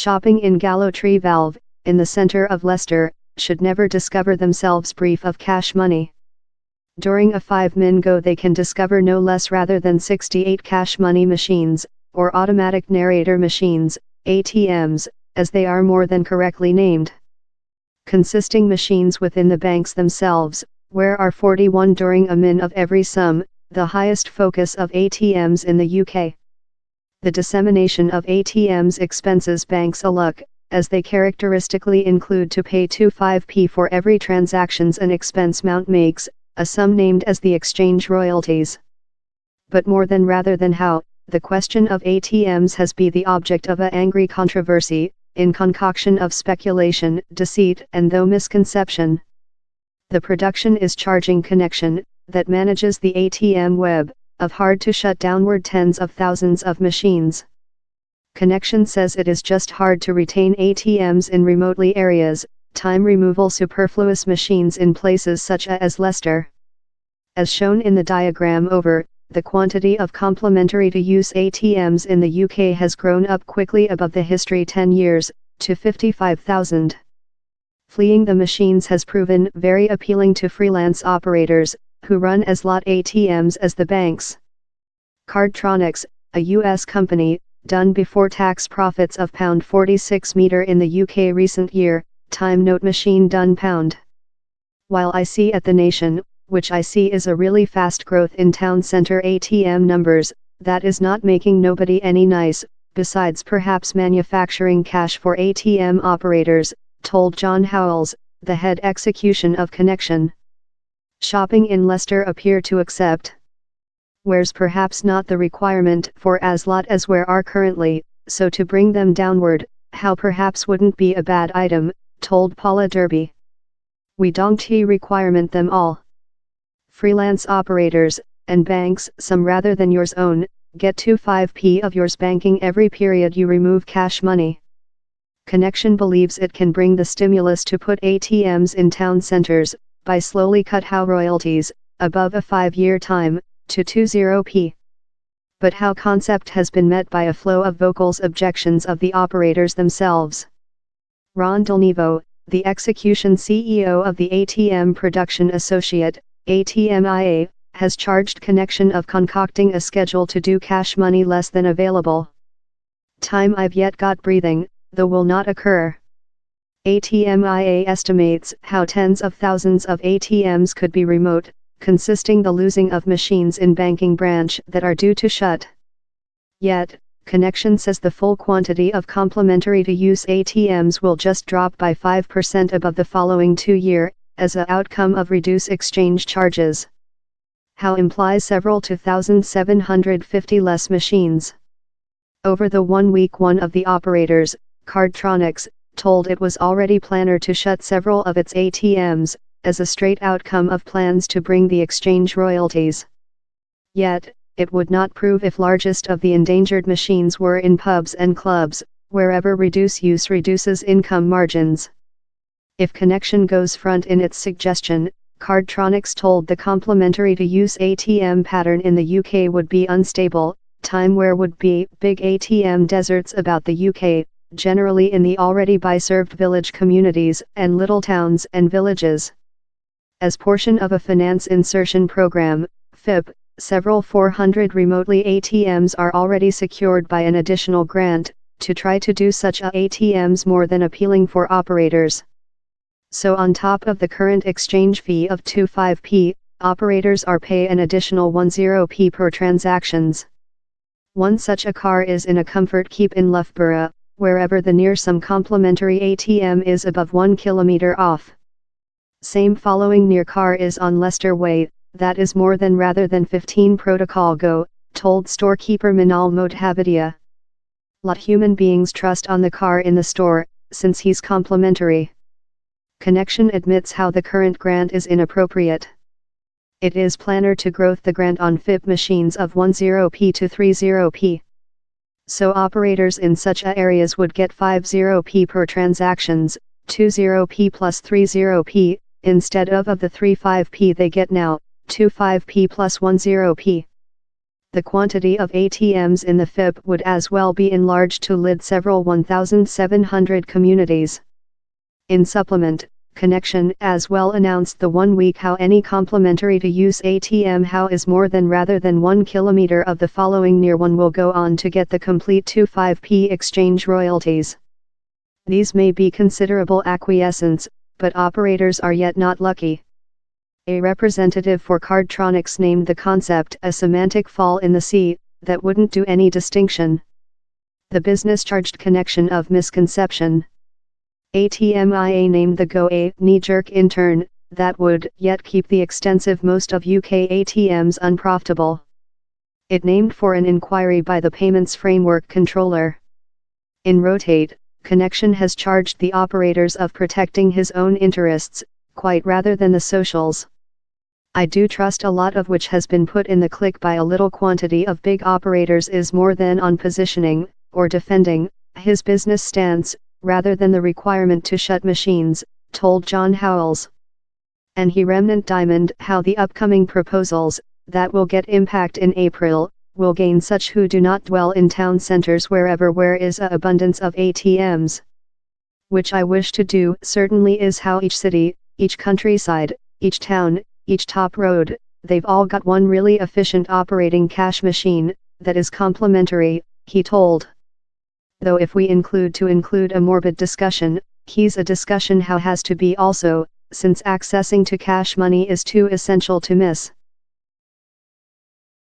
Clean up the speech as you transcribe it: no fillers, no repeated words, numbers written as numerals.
shopping in Gallotree Valve, in the center of Leicester, should never discover themselves brief of cash money. During a 5-min go they can discover no less rather than 68 cash money machines, or automatic narrator machines, ATMs, as they are more than correctly named. Consisting machines within the banks themselves, where are 41 during a min of every sum, the highest focus of ATMs in the UK. The dissemination of ATMs expenses banks alike, as they characteristically include to pay 25p for every transactions an expense mount makes, a sum named as the exchange royalties. But more than rather than how, the question of ATMs has been the object of a angry controversy, in concoction of speculation, deceit and though misconception. The production is charging connection, that manages the ATM web, of hard to shut downward tens of thousands of machines. Connection says it is just hard to retain ATMs in remotely areas, time removal superfluous machines in places such as Leicester. As shown in the diagram over, the quantity of complementary to use ATMs in the UK has grown up quickly above the history 10 years, to 55,000. Fleeing the machines has proven very appealing to freelance operators, who run as lot ATMs as the banks. Cardtronics, a US company, done before tax profits of £46 meter in the UK recent year, time note machine done £. While I see at the Nation, which I see is a really fast growth in town centre ATM numbers, that is not making nobody any nice, besides perhaps manufacturing cash for ATM operators, told John Howells, the head execution of Connection. Shopping in Leicester appear to accept. Where's perhaps not the requirement for as lot as where are currently, so to bring them downward, how perhaps wouldn't be a bad item, told Paula Derby. We don't requirement them all. Freelance operators, and banks, some rather than yours own, get 25p of yours banking every period you remove cash money. Connection believes it can bring the stimulus to put ATMs in town centers, by slowly cut how royalties, above a 5-year time, to 20p. But how concept has been met by a flow of vocals objections of the operators themselves. Ron Delnevo, the execution CEO of the ATM Production Associate, ATMIA, has charged Connection of concocting a schedule to do cash money less than available. Time I've yet got breathing, though will not occur. ATMIA estimates how tens of thousands of ATMs could be remote, consisting the losing of machines in banking branch that are due to shut. Yet, Connection says the full quantity of complementary to use ATMs will just drop by 5% above the following 2 year, as a outcome of reduced exchange charges. How implies several 2,750 less machines. Over the 1 week one of the operators, Cardtronics, told it was already planner to shut several of its ATMs, as a straight outcome of plans to bring the exchange royalties. Yet, it would not prove if largest of the endangered machines were in pubs and clubs, wherever reduce use reduces income margins. If Connection goes front in its suggestion, Cardtronics told the complementary to use ATM pattern in the UK would be unstable, time where would be big ATM deserts about the UK, generally in the already by-served village communities and little towns and villages. As portion of a finance insertion program, FIP, several 400 remotely ATMs are already secured by an additional grant, to try to do such ATMs more than appealing for operators. So on top of the current exchange fee of 25p, operators are pay an additional 10p per transactions. One such a car is in a comfort keep in Loughborough, wherever the near some complementary ATM is above 1 kilometre off. Same following near car is on Leicester Way, that is more than rather than 15 protocol go, told storekeeper Minal Modhavidia. Lot human beings trust on the car in the store, since he's complimentary. Connection admits how the current grant is inappropriate. It is planner to growth the grant on FIP machines of 10p to 30p. So operators in such areas would get 50p per transactions, 20p plus 30p, instead of the 35p they get now, 25p plus 10p. The quantity of ATMs in the FIP would as well be enlarged to lid several 1,700 communities. In supplement, Connection as well announced the 1 week how any complimentary to use ATM how is more than rather than 1 kilometer of the following near one will go on to get the complete 25p exchange royalties. These may be considerable acquiescence, but operators are yet not lucky. A representative for Cardtronics named the concept a semantic fall in the sea, that wouldn't do any distinction. The business charged connection of misconception. ATMIA named the Go a knee-jerk in turn, that would yet keep the extensive most of UK ATMs unprofitable. It named for an inquiry by the Payments Framework Controller. In Rotate, Connection has charged the operators of protecting his own interests, quite rather than the socials. I do trust a lot of which has been put in the click by a little quantity of big operators is more than on positioning, or defending, his business stance, rather than the requirement to shut machines, told John Howells. And he remnant diamond how the upcoming proposals, that will get impact in April, will gain such who do not dwell in town centers wherever where is a abundance of ATMs. Which I wish to do certainly is how each city, each countryside, each town, each top road, they've all got one really efficient operating cash machine, that is complementary, he told. Though if we include a morbid discussion, he's a discussion how has to be also, since accessing to cash money is too essential to miss.